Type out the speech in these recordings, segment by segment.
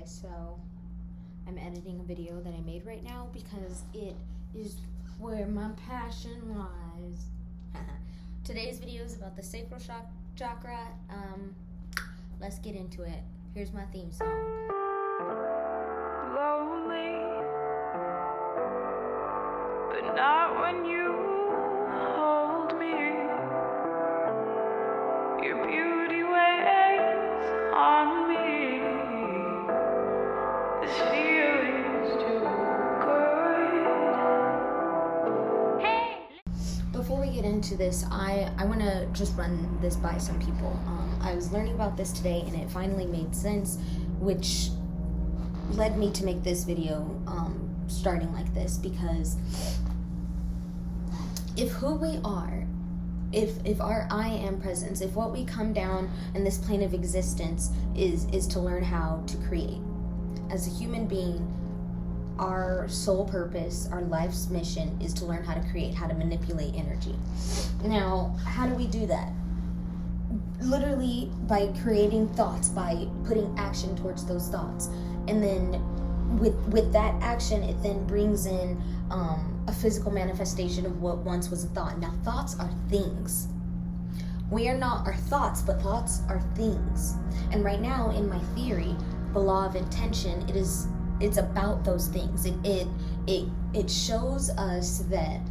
guys, so I'm editing a video that I made right now because it is where my passion lies. Today's video is about the sacral chakra. Let's get into it. Here's my theme song. Lonely, but not when you hold me. Your beauty weighs on me. This feeling's too good. Hey. Before we get into this, I want to just run this by some people. I was learning about this today and it finally made sense, which led me to make this video starting like this, because if who we are, if our I am presence, if what we come down in this plane of existence is to learn how to create. As a human being, our sole purpose, our life's mission is to learn how to create, how to manipulate energy. Now, how do we do that? Literally by creating thoughts, by putting action towards those thoughts. And then with that action, it then brings in a physical manifestation of what once was a thought. Now, thoughts are things. We are not our thoughts, but thoughts are things. And right now, in my theory, the law of intention, it's about those things. It shows us that,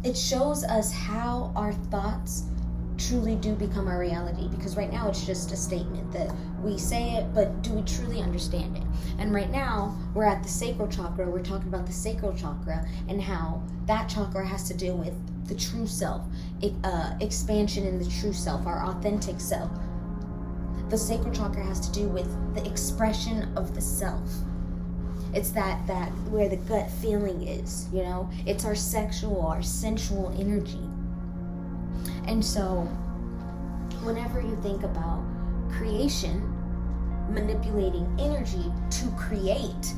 it shows us how our thoughts truly do become our reality, because right now it's just a statement that we say it, but do we truly understand it? And right now we're at the sacral chakra. We're talking about the sacral chakra and how that chakra has to deal with the true self, expansion in the true self, our authentic self. The sacral chakra has to do with the expression of the self. It's that where the gut feeling is, you know? It's our sexual, our sensual energy. And so, whenever you think about creation, manipulating energy to create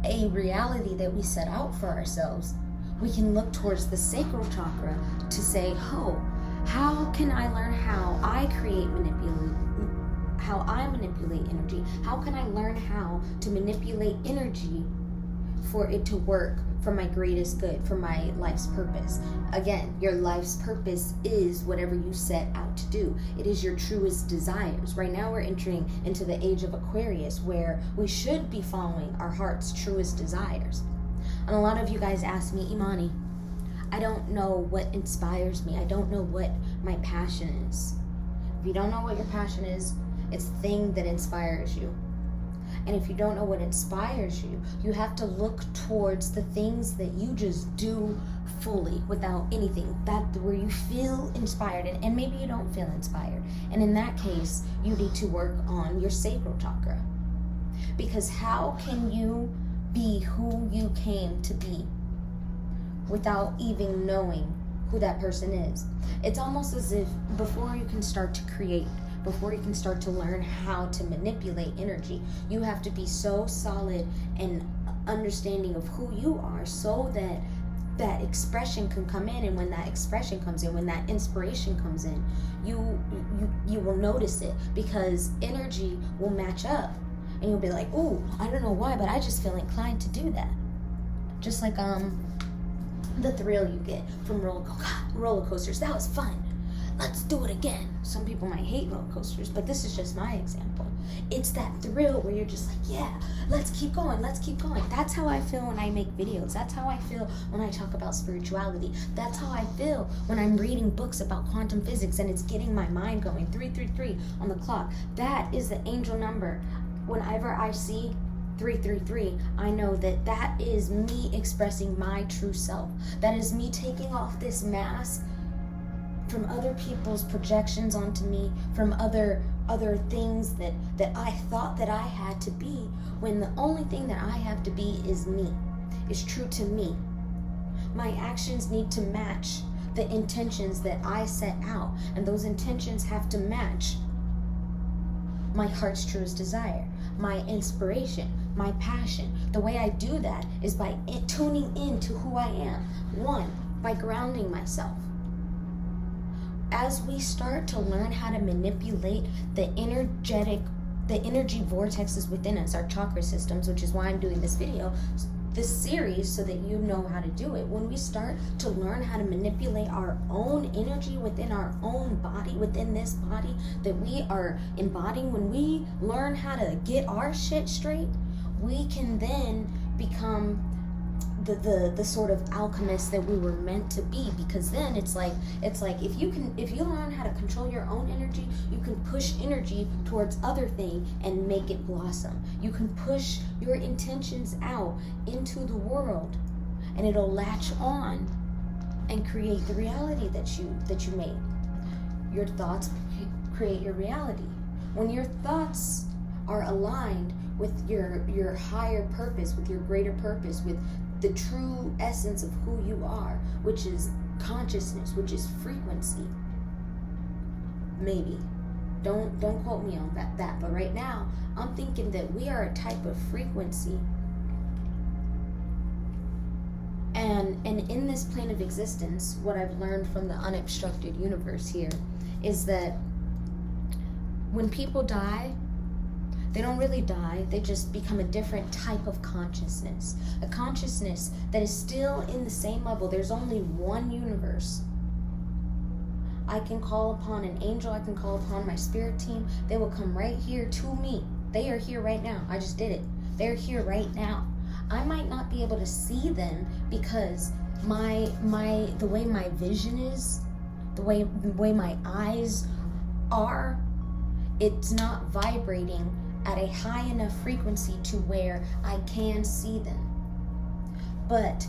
a reality that we set out for ourselves, we can look towards the sacral chakra to say, oh, how can I learn how I manipulate energy? How can I learn how to manipulate energy for it to work for my greatest good, for my life's purpose? Again, your life's purpose is whatever you set out to do. It is your truest desires. Right now we're entering into the age of Aquarius, where we should be following our heart's truest desires. And a lot of you guys ask me, Imani, I don't know what inspires me. I don't know what my passion is. If you don't know what your passion is, it's the thing that inspires you. And if you don't know what inspires you, you have to look towards the things that you just do fully, without anything. That where you feel inspired, and maybe you don't feel inspired. And in that case, you need to work on your sacral chakra. Because how can you be who you came to be without even knowing who that person is? It's almost as if before you can start to create, before you can start to learn how to manipulate energy, you have to be so solid and understanding of who you are, so that that expression can come in. And when that expression comes in, when that inspiration comes in, you will notice it, because energy will match up, and you'll be like, ooh, I don't know why, but I just feel inclined to do that. Just like the thrill you get from roller coasters. That was fun. Let's do it again. Some people might hate roller coasters, but this is just my example. It's that thrill where you're just like, yeah, let's keep going, let's keep going. That's how I feel when I make videos. That's how I feel when I talk about spirituality. That's how I feel when I'm reading books about quantum physics and it's getting my mind going. 333 on the clock. That is the angel number. Whenever I see 333, I know that that is me expressing my true self. That is me taking off this mask from other people's projections onto me, from other things that I thought that I had to be, when the only thing that I have to be is me, is true to me. My actions need to match the intentions that I set out, and those intentions have to match my heart's truest desire, my inspiration, my passion. The way I do that is by tuning into who I am. One, by grounding myself. As we start to learn how to manipulate the energetic the energy vortexes within us, our chakra systems, which is why I'm doing this video, this series, so that you know how to do it. When we start to learn how to manipulate our own energy within our own body, within this body that we are embodying, when we learn how to get our shit straight, we can then become the sort of alchemist that we were meant to be. Because then it's like if you learn how to control your own energy, you can push energy towards other thing and make it blossom. You can push your intentions out into the world, and it'll latch on and create the reality that you made. Your thoughts create your reality. When your thoughts are aligned with your higher purpose, with your greater purpose, with the true essence of who you are, which is consciousness, which is frequency. Maybe. Don't quote me on that. But right now, I'm thinking that we are a type of frequency. And in this plane of existence, what I've learned from the unobstructed universe here is that when people die, they don't really die, they just become a different type of consciousness. A consciousness that is still in the same level. There's only one universe. I can call upon an angel, I can call upon my spirit team. They will come right here to me. They are here right now. I just did it. They're here right now. I might not be able to see them because the way my vision is, the way my eyes are, it's not vibrating at a high enough frequency to where I can see them. But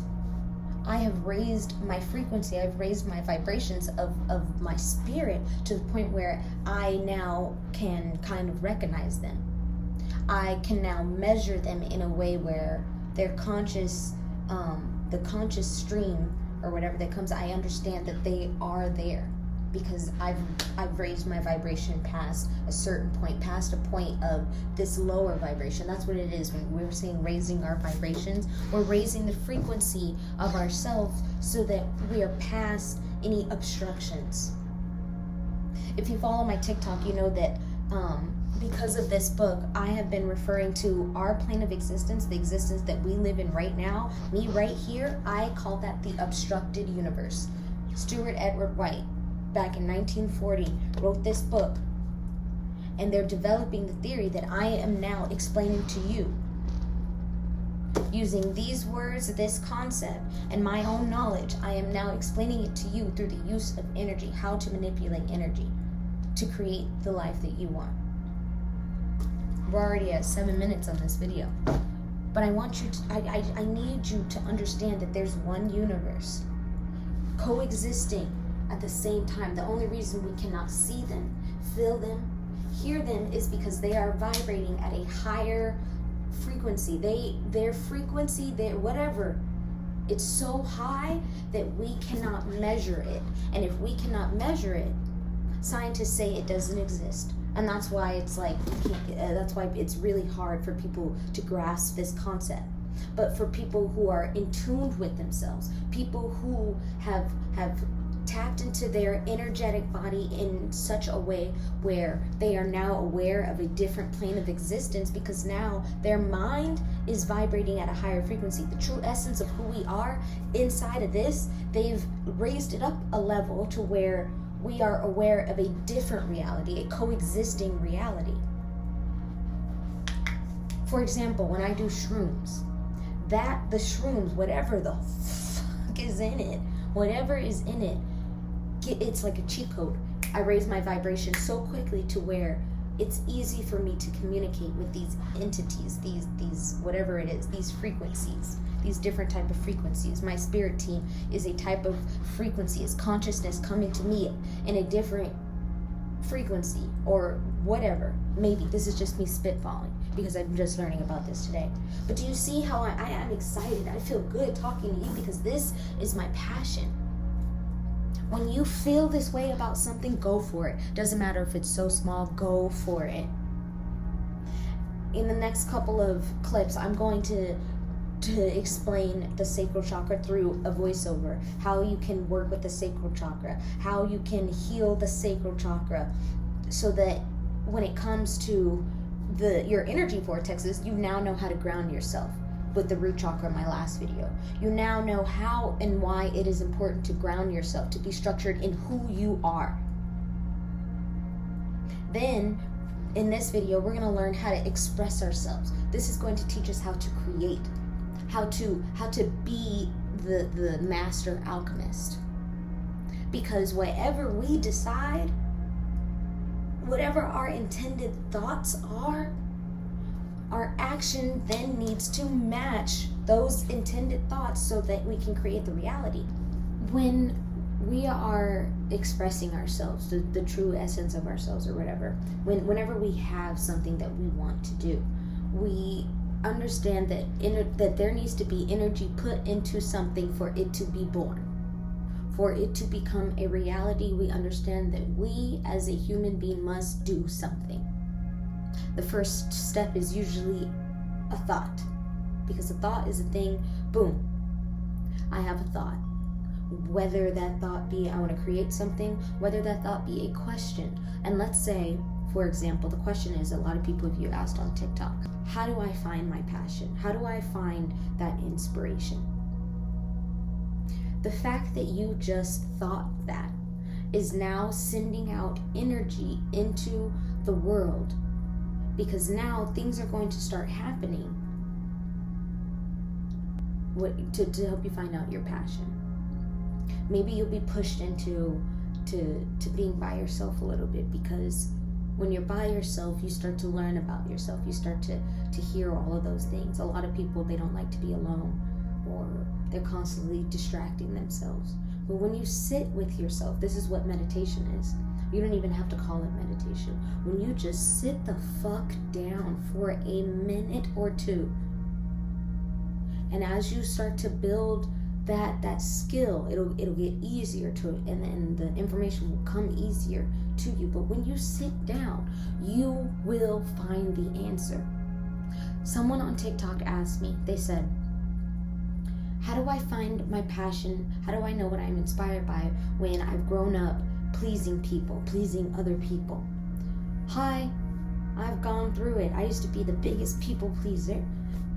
I have raised my frequency, I've raised my vibrations of my spirit to the point where I now can kind of recognize them. I can now measure them in a way where their conscious, the conscious stream or whatever that comes, I understand that they are there. Because I've raised my vibration past a certain point, past a point of this lower vibration. That's what it is when we're saying raising our vibrations. We're raising the frequency of ourselves so that we are past any obstructions. If you follow my TikTok, you know that because of this book, I have been referring to our plane of existence, the existence that we live in right now. Me right here, I call that the obstructed universe. Stuart Edward White, back in 1940, wrote this book, and they're developing the theory that I am now explaining to you. Using these words, this concept, and my own knowledge, I am now explaining it to you through the use of energy, how to manipulate energy to create the life that you want. We're already at 7 minutes on this video, but I want you to, I need you to understand that there's one universe coexisting at the same time. The only reason we cannot see them, feel them, hear them is because they are vibrating at a higher frequency. Their frequency, their whatever, it's so high that we cannot measure it. And if we cannot measure it, scientists say it doesn't exist. And that's why it's like, that's why it's really hard for people to grasp this concept. But for people who are in tune with themselves, people who have tapped into their energetic body in such a way where they are now aware of a different plane of existence, because now their mind is vibrating at a higher frequency. The true essence of who we are inside of this, they've raised it up a level to where we are aware of a different reality, a coexisting reality. For example, when I do shrooms, the shrooms, whatever the fuck is in it, whatever is in it, it's like a cheat code. I raise my vibration so quickly to where it's easy for me to communicate with these entities, these whatever it is, these frequencies, these different type of frequencies. My spirit team is a type of frequency, is consciousness coming to me in a different frequency or whatever. Maybe this is just me spitballing because I'm just learning about this today. But do you see how I am excited? I feel good talking to you because this is my passion. When you feel this way about something, go for it. Doesn't matter if it's so small, go for it. In the next couple of clips, I'm going to explain the sacral chakra through a voiceover, how you can work with the sacral chakra, how you can heal the sacral chakra, so that when it comes to your energy vortexes, you now know how to ground yourself with the root chakra in my last video. You now know how and why it is important to ground yourself, to be structured in who you are. Then, in this video, we're going to learn how to express ourselves. This is going to teach us how to create, how to be the master alchemist. Because whatever we decide, whatever our intended thoughts are, our action then needs to match those intended thoughts so that we can create the reality. When we are expressing ourselves, the true essence of ourselves or whatever, whenever we have something that we want to do, we understand that there needs to be energy put into something for it to be born. For it to become a reality, we understand that we as a human being must do something. The first step is usually a thought, because a thought is a thing, boom, I have a thought. Whether that thought be I want to create something, whether that thought be a question. And let's say, for example, the question is, a lot of people have you asked on TikTok, how do I find my passion? How do I find that inspiration? The fact that you just thought that is now sending out energy into the world, because now things are going to start happening to help you find out your passion. Maybe you'll be pushed into being by yourself a little bit, because when you're by yourself, you start to learn about yourself. You start to hear all of those things. A lot of people, they don't like to be alone, or they're constantly distracting themselves. But when you sit with yourself, this is what meditation is. You don't even have to call it meditation. When you just sit the fuck down for a minute or two, and as you start to build that skill, it'll get easier to, and then the information will come easier to you. But when you sit down, you will find the answer. Someone on TikTok asked me, they said, how do I find my passion? How do I know what I'm inspired by when I've grown up pleasing people, pleasing other people? Hi, I've gone through it. I used to be the biggest people pleaser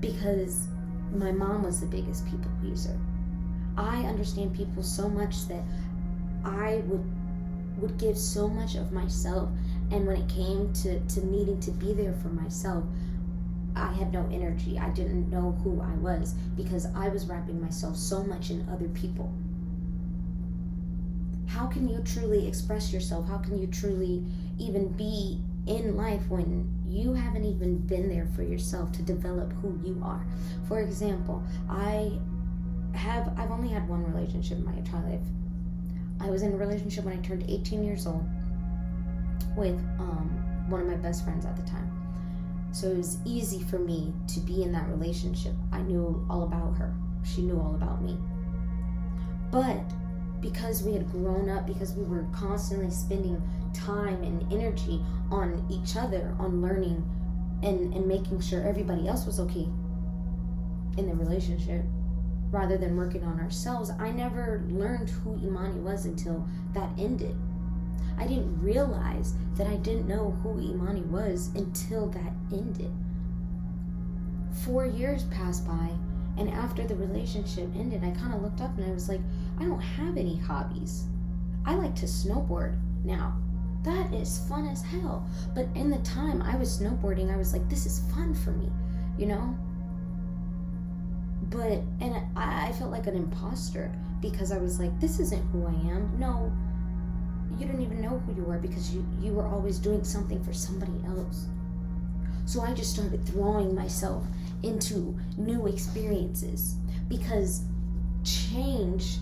because my mom was the biggest people pleaser. I understand people so much that I would give so much of myself, and when it came to needing to be there for myself, I had no energy. I didn't know who I was because I was wrapping myself so much in other people. How can you truly express yourself? How can you truly even be in life when you haven't even been there for yourself to develop who you are? For example, I've only had one relationship in my entire life. I was in a relationship when I turned 18 years old with one of my best friends at the time. So it was easy for me to be in that relationship. I knew all about her. She knew all about me. But because we had grown up, because we were constantly spending time and energy on each other, on learning and making sure everybody else was okay in the relationship, rather than working on ourselves, I never learned who Imani was until that ended. I didn't realize that I didn't know who Imani was until that ended. 4 years passed by, and after the relationship ended, I kind of looked up and I was like, I don't have any hobbies. I like to snowboard now. That is fun as hell. But in the time I was snowboarding, I was like, this is fun for me, you know? And I felt like an imposter because I was like, this isn't who I am. No, you didn't even know who you were because you were always doing something for somebody else. So I just started throwing myself into new experiences because change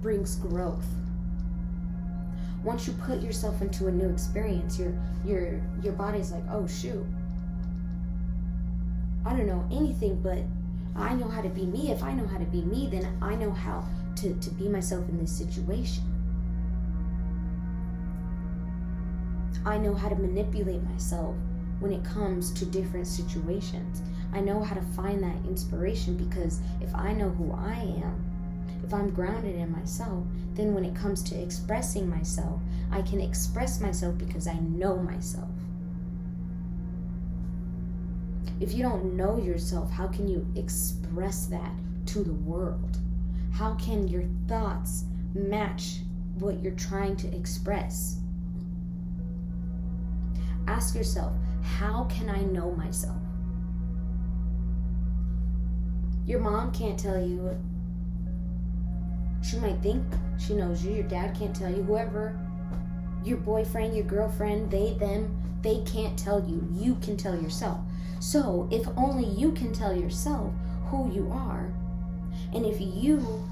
brings growth. Once you put yourself into a new experience, your body's like, oh shoot, I don't know anything, but I know how to be me. If I know how to be me, then I know how to be myself in this situation. I know how to manipulate myself when it comes to different situations. I know how to find that inspiration because if I know who I am, if I'm grounded in myself, then when it comes to expressing myself, I can express myself because I know myself. if you don't know yourself, how can you express that to the world? How can your thoughts match what you're trying to express? Ask yourself, how can I know myself? Your mom can't tell you. She might think she knows you. Your dad can't tell you. Whoever, your boyfriend, your girlfriend, they, them, they can't tell you. You can tell yourself. So if only you can tell yourself who you are, and if you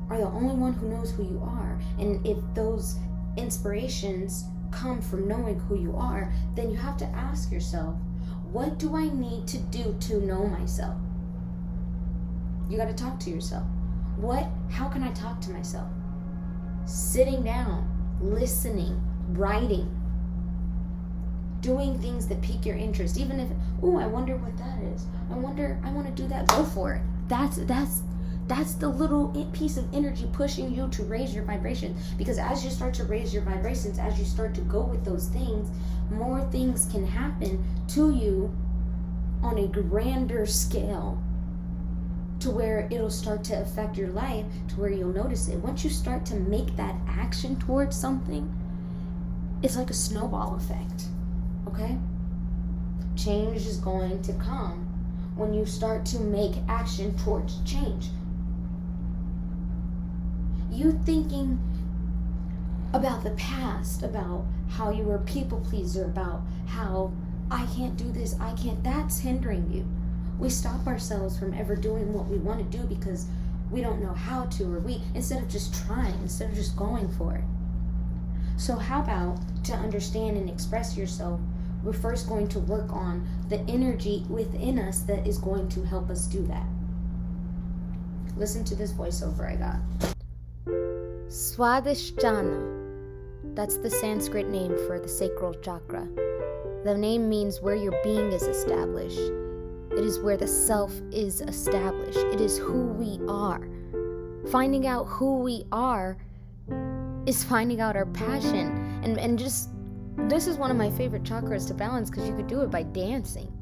are the only one who knows who you are, and if those inspirations come from knowing who you are, then you have to ask yourself, what do I need to do to know myself? You got to talk to yourself. How can I talk to myself? Sitting down, listening, writing, doing things that pique your interest. Even if, I wonder what that is. I want to do that. Go for it. That's the little piece of energy pushing you to raise your vibration. Because as you start to raise your vibrations, as you start to go with those things, more things can happen to you on a grander scale, to where it'll start to affect your life, to where you'll notice it. Once you start to make that action towards something, it's like a snowball effect, okay? Change is going to come when you start to make action towards change. You thinking about the past, about how you were a people pleaser, about how I can't do this, that's hindering you. We stop ourselves from ever doing what we want to do because we don't know how to, or instead of just trying, instead of just going for it. So how about, to understand and express yourself, we're first going to work on the energy within us that is going to help us do that. Listen to this voiceover I got. Swadhisthana. That's the Sanskrit name for the sacral chakra. The name means where your being is established. It is where the self is established. It is who we are. Finding out who we are is finding out our passion. And just, this is one of my favorite chakras to balance, because you could do it by dancing.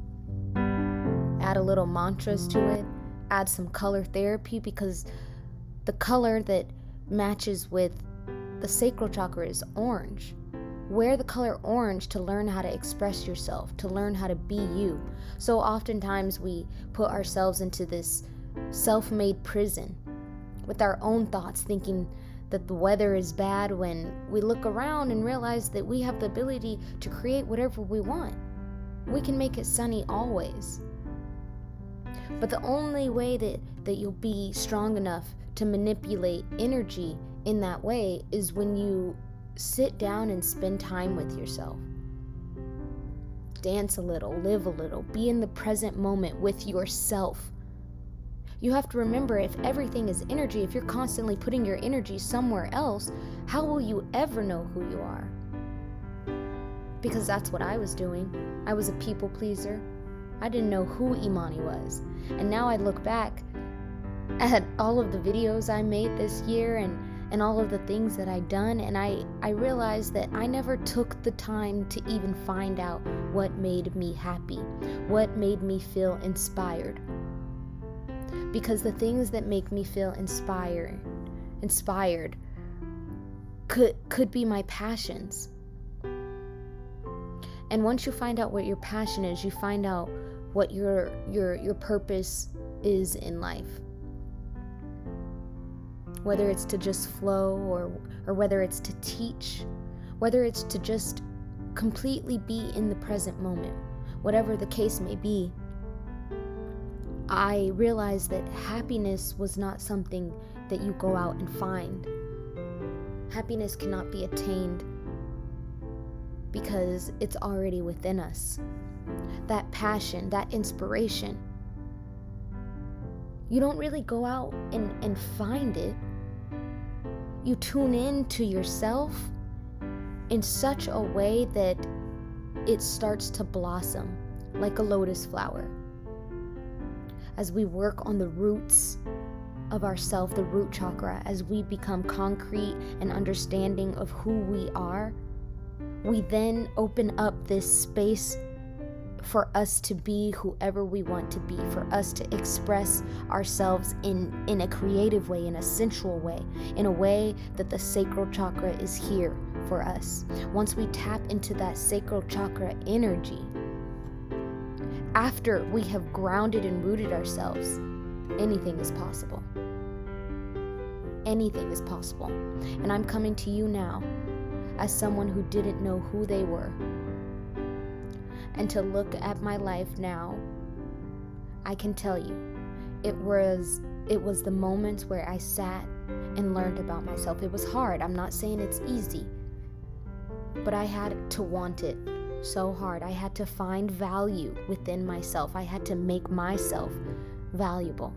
Add a little mantras to it. Add some color therapy, because the color that matches with the sacral chakra is orange. Wear the color orange to learn how to express yourself, to learn how to be you. So oftentimes we put ourselves into this self-made prison with our own thoughts, thinking that the weather is bad, when we look around and realize that we have the ability to create whatever we want. We can make it sunny always. But the only way that you'll be strong enough to manipulate energy in that way is when you sit down and spend time with yourself. Dance a little, live a little, be in the present moment with yourself. You have to remember, if everything is energy, if you're constantly putting your energy somewhere else, how will you ever know who you are? Because that's what I was doing. I was a people pleaser. I didn't know who Imani was. And now I look back at all of the videos I made this year and all of the things that I'd done, and I realized that I never took the time to even find out what made me happy, what made me feel inspired. Because the things that make me feel inspired could be my passions. And once you find out what your passion is, you find out what your purpose is in life. Whether it's to just flow, or whether it's to teach, whether it's to just completely be in the present moment, whatever the case may be, I realized that happiness was not something that you go out and find. Happiness cannot be attained because it's already within us. That passion, that inspiration, you don't really go out and find it. You tune in to yourself in such a way that it starts to blossom like a lotus flower. As we work on the roots of ourself, the root chakra, as we become concrete and understanding of who we are, we then open up this space for us to be whoever we want to be, for us to express ourselves in a creative way, in a sensual way, in a way that the sacral chakra is here for us. Once we tap into that sacral chakra energy, after we have grounded and rooted ourselves, anything is possible. Anything is possible. And I'm coming to you now as someone who didn't know who they were. And to look at my life now, I can tell you, it was the moments where I sat and learned about myself. It was hard. I'm not saying it's easy, but I had to want it so hard. I had to find value within myself. I had to make myself valuable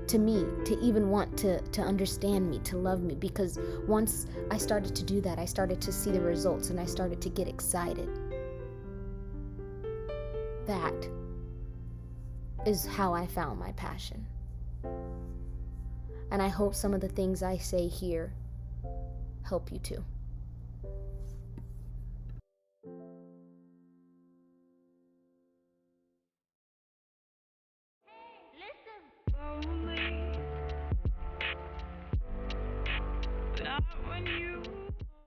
to me, to even want to understand me, to love me. Because once I started to do that, I started to see the results and I started to get excited. That is how I found my passion. And I hope some of the things I say here help you too. Slowly, not when you